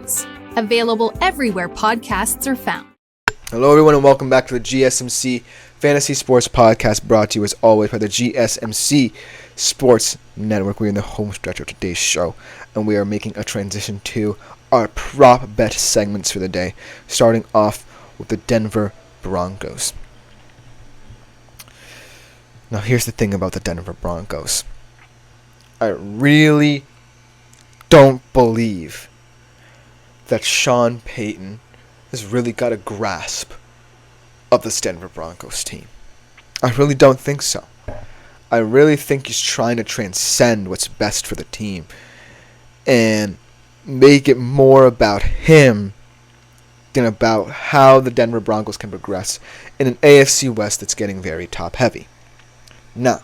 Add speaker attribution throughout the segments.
Speaker 1: Breakouts, available everywhere podcasts are found.
Speaker 2: Hello everyone and welcome back to the GSMC Fantasy Sports Podcast, brought to you as always by the GSMC Sports Network. We're in the home stretch of today's show, and we are making a transition to our prop bet segments for the day, starting off with the Denver Broncos. Now here's the thing about the Denver Broncos. I really don't believe that Sean Payton has really got a grasp of this Denver Broncos team. I really don't think so. I really think he's trying to transcend what's best for the team and make it more about him than about how the Denver Broncos can progress in an AFC West that's getting very top heavy. Now,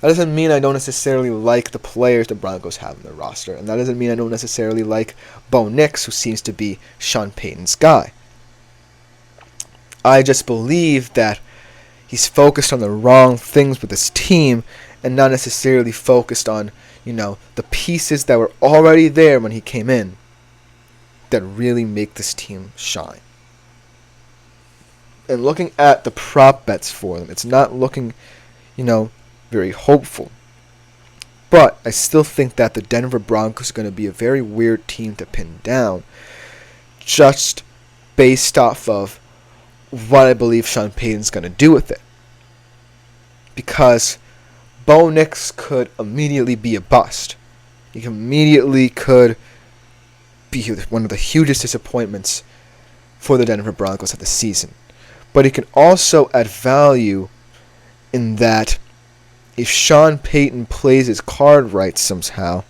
Speaker 2: that doesn't mean I don't necessarily like the players the Broncos have in their roster, and that doesn't mean I don't necessarily like Bo Nix, who seems to be Sean Payton's guy. I just believe that he's focused on the wrong things with his team and not necessarily focused on, the pieces that were already there when he came in that really make this team shine. And looking at the prop bets for them, it's not looking, very hopeful. But I still think that the Denver Broncos are going to be a very weird team to pin down, just based off of what I believe Sean Payton's going to do with it. Because Bo Nix could immediately be a bust. He immediately could be one of the hugest disappointments for the Denver Broncos of the season. But he can also add value in that if Sean Payton plays his card right somehow,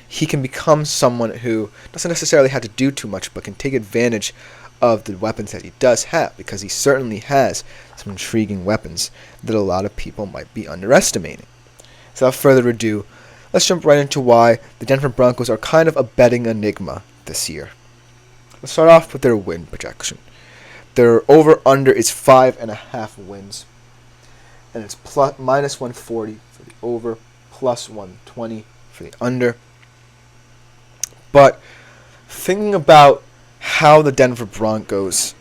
Speaker 2: he can become someone who doesn't necessarily have to do too much, but can take advantage of the weapons that he does have, because he certainly has some intriguing weapons that a lot of people might be underestimating. So without further ado, let's jump right into why the Denver Broncos are kind of a betting enigma this year. Let's start off with their win projection. Their over-under is 5.5 wins. And it's minus 140 for the over, plus 120 for the under. But thinking about how the Denver Broncos,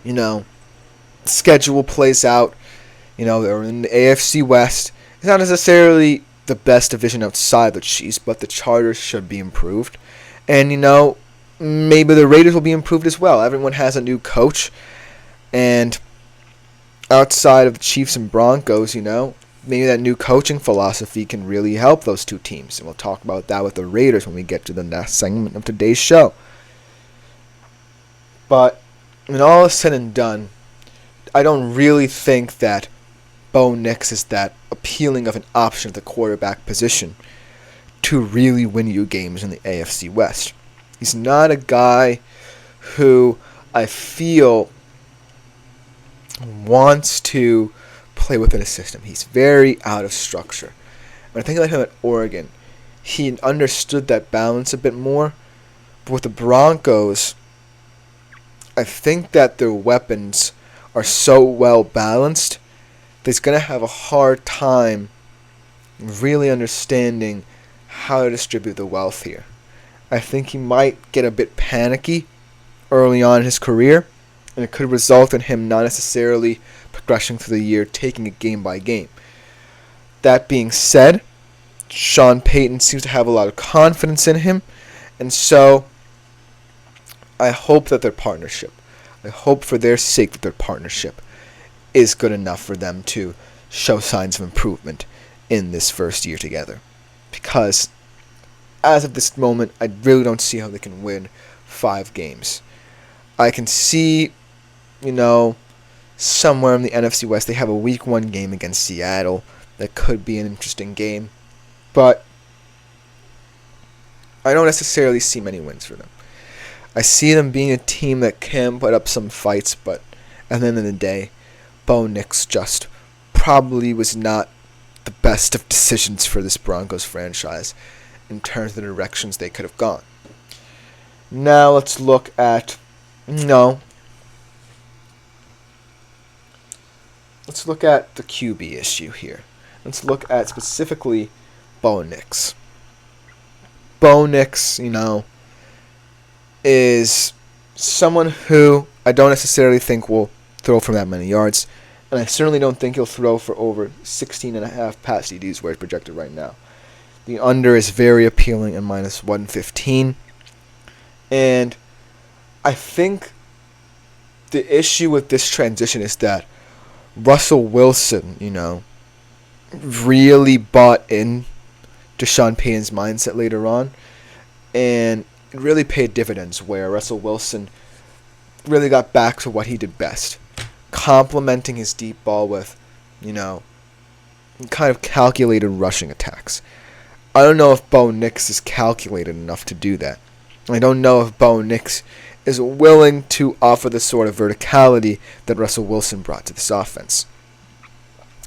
Speaker 2: schedule plays out, they're in the AFC West. It's not necessarily the best division outside the Chiefs, but the Chargers should be improved. And, maybe the Raiders will be improved as well. Everyone has a new coach. And outside of the Chiefs and Broncos, maybe that new coaching philosophy can really help those two teams. And we'll talk about that with the Raiders when we get to the next segment of today's show. But when all is said and done, I don't really think that Bo Nix is that appealing of an option at the quarterback position to really win you games in the AFC West. He's not a guy who I feel wants to play within a system. He's very out of structure. When I think about him at Oregon, he understood that balance a bit more. But with the Broncos, I think that their weapons are so well balanced that he's going to have a hard time really understanding how to distribute the wealth here. I think he might get a bit panicky early on in his career, and it could result in him not necessarily progressing through the year, taking it game by game. That being said, Sean Payton seems to have a lot of confidence in him, and so I hope that I hope for their sake that their partnership is good enough for them to show signs of improvement in this first year together. Because as of this moment, I really don't see how they can win 5 games. I can see, somewhere in the NFC West, they have a Week 1 game against Seattle that could be an interesting game. But I don't necessarily see many wins for them. I see them being a team that can put up some fights, but at the end of the day, Bo Nix just probably was not the best of decisions for this Broncos franchise in terms of the directions they could have gone. Now let's look at Let's look at the QB issue here. Let's look at specifically Bo Nix. Bo Nix, is someone who I don't necessarily think will throw for that many yards. And I certainly don't think he'll throw for over 16.5 pass TDs where it's projected right now. The under is very appealing at minus 115. And I think the issue with this transition is that Russell Wilson, really bought in to Sean Payton's mindset later on. And it really paid dividends where Russell Wilson really got back to what he did best. Complementing his deep ball with, kind of calculated rushing attacks. I don't know if Bo Nix is calculated enough to do that. I don't know if Bo Nix is willing to offer the sort of verticality that Russell Wilson brought to this offense.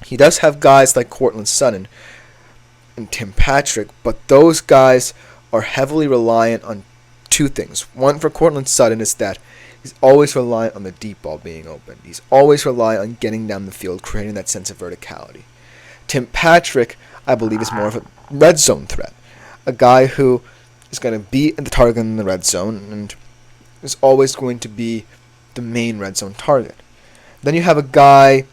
Speaker 2: He does have guys like Courtland Sutton and Tim Patrick, but those guys are heavily reliant on two things. One for Courtland Sutton is that he's always reliant on the deep ball being open. He's always reliant on getting down the field, creating that sense of verticality. Tim Patrick, I believe, is more of a red zone threat. A guy who is going to beat the target in the red zone and is always going to be the main red zone target. Then you have a guy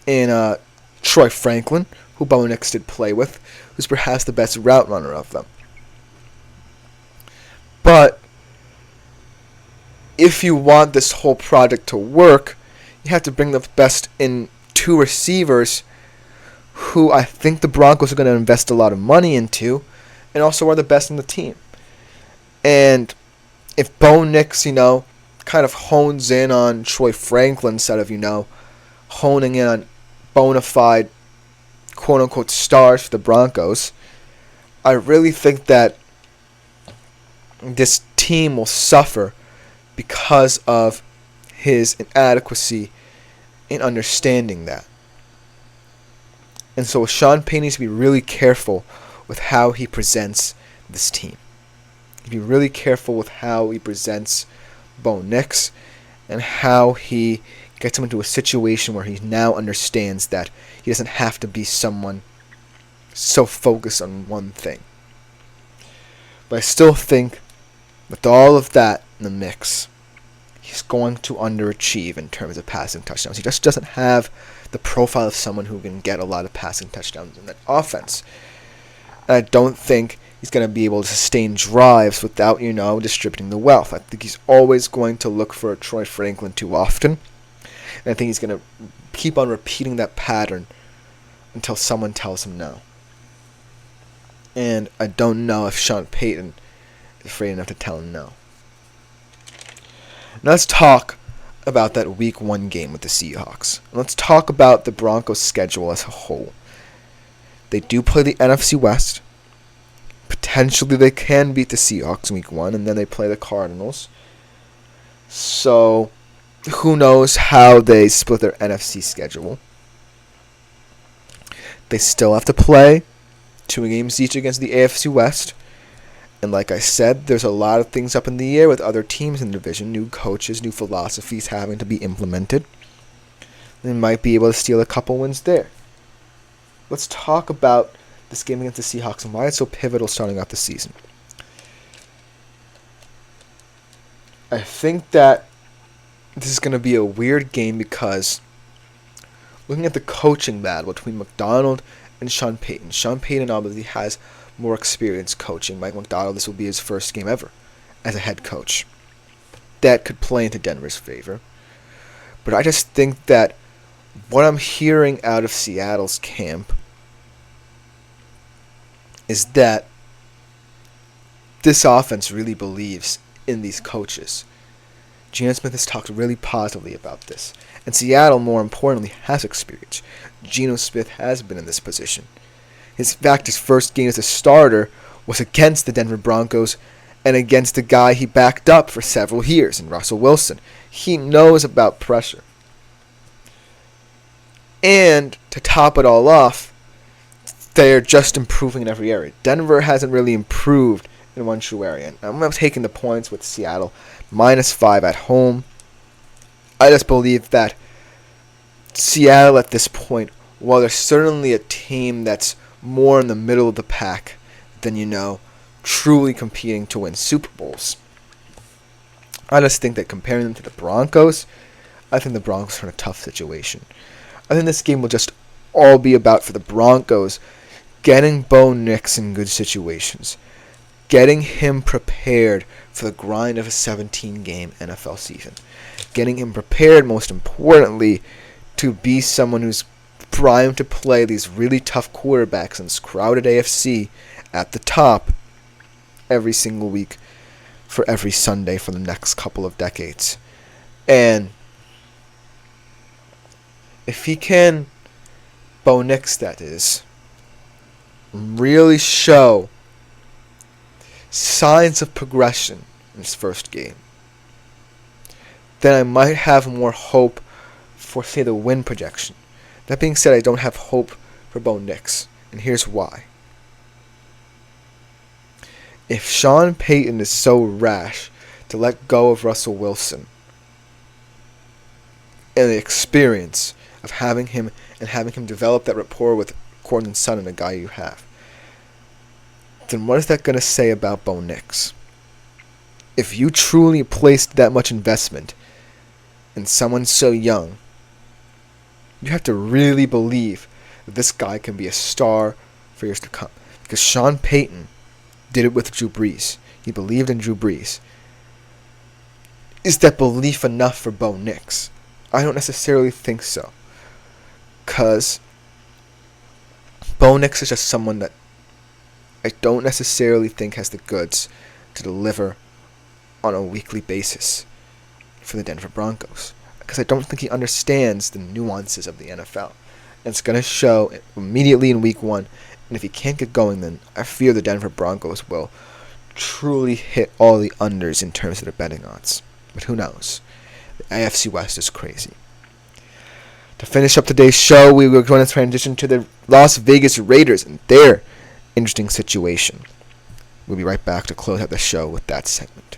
Speaker 2: in Troy Franklin, who Bo Nix did play with, who's perhaps the best route runner of them. But if you want this whole project to work, you have to bring the best in two receivers who I think the Broncos are going to invest a lot of money into and also are the best in the team. And if Bo Nix, kind of hones in on Troy Franklin instead of, honing in on bona fide, quote-unquote, stars for the Broncos, I really think that this team will suffer because of his inadequacy in understanding that. And so Sean Payton needs to be really careful with how he presents this team. Be really careful with how he presents Bo Nix and how he gets him into a situation where he now understands that he doesn't have to be someone so focused on one thing. But I still think with all of that in the mix, he's going to underachieve in terms of passing touchdowns. He just doesn't have the profile of someone who can get a lot of passing touchdowns in that offense. And I don't think he's going to be able to sustain drives without, distributing the wealth. I think he's always going to look for a Troy Franklin too often. And I think he's going to keep on repeating that pattern until someone tells him no. And I don't know if Sean Payton is afraid enough to tell him no. Now let's talk about that Week 1 game with the Seahawks. Let's talk about the Broncos' schedule as a whole. They do play the NFC West. Potentially they can beat the Seahawks in Week 1, and then they play the Cardinals. So, who knows how they split their NFC schedule. They still have to play 2 games each against the AFC West. And like I said, there's a lot of things up in the air with other teams in the division. New coaches, new philosophies having to be implemented. They might be able to steal a couple wins there. Let's talk about this game against the Seahawks and why it's so pivotal starting out the season. I think that this is going to be a weird game because looking at the coaching battle between McDonald and Sean Payton. Sean Payton obviously has more experience coaching. Mike McDonald, this will be his first game ever as a head coach. That could play into Denver's favor. But I just think that what I'm hearing out of Seattle's camp is that this offense really believes in these coaches. Geno Smith has talked really positively about this. And Seattle, more importantly, has experience. Geno Smith has been in this position. In fact, his first game as a starter was against the Denver Broncos and against the guy he backed up for several years, in Russell Wilson. He knows about pressure. And to top it all off, they're just improving in every area. Denver hasn't really improved in one true area. And I'm taking the points with Seattle, -5 at home. I just believe that Seattle at this point, while they're certainly a team that's more in the middle of the pack than, truly competing to win Super Bowls, I just think that comparing them to the Broncos, I think the Broncos are in a tough situation. I think this game will just all be about, for the Broncos, getting Bo Nix in good situations, getting him prepared for the grind of a 17-game NFL season, getting him prepared, most importantly, to be someone who's primed to play these really tough quarterbacks in this crowded AFC at the top every single week for every Sunday for the next couple of decades. And if he can, Bo Nix that is, really show signs of progression in his first game, then I might have more hope for, say, the win projection. That being said, I don't have hope for Bo Nix, and here's why. If Sean Payton is so rash to let go of Russell Wilson and the experience of having him develop that rapport with Courtland Sutton, a guy you have, then what is that going to say about Bo Nix? If you truly placed that much investment in someone so young, you have to really believe that this guy can be a star for years to come. Because Sean Payton did it with Drew Brees. He believed in Drew Brees. Is that belief enough for Bo Nix? I don't necessarily think so. Because Bo Nix is just someone that I don't necessarily think has the goods to deliver on a weekly basis for the Denver Broncos. Because I don't think he understands the nuances of the NFL. And it's going to show immediately in week 1. And if he can't get going, then I fear the Denver Broncos will truly hit all the unders in terms of their betting odds. But who knows? The AFC West is crazy. To finish up today's show, we were going to transition to the Las Vegas Raiders and their interesting situation. We'll be right back to close out the show with that segment.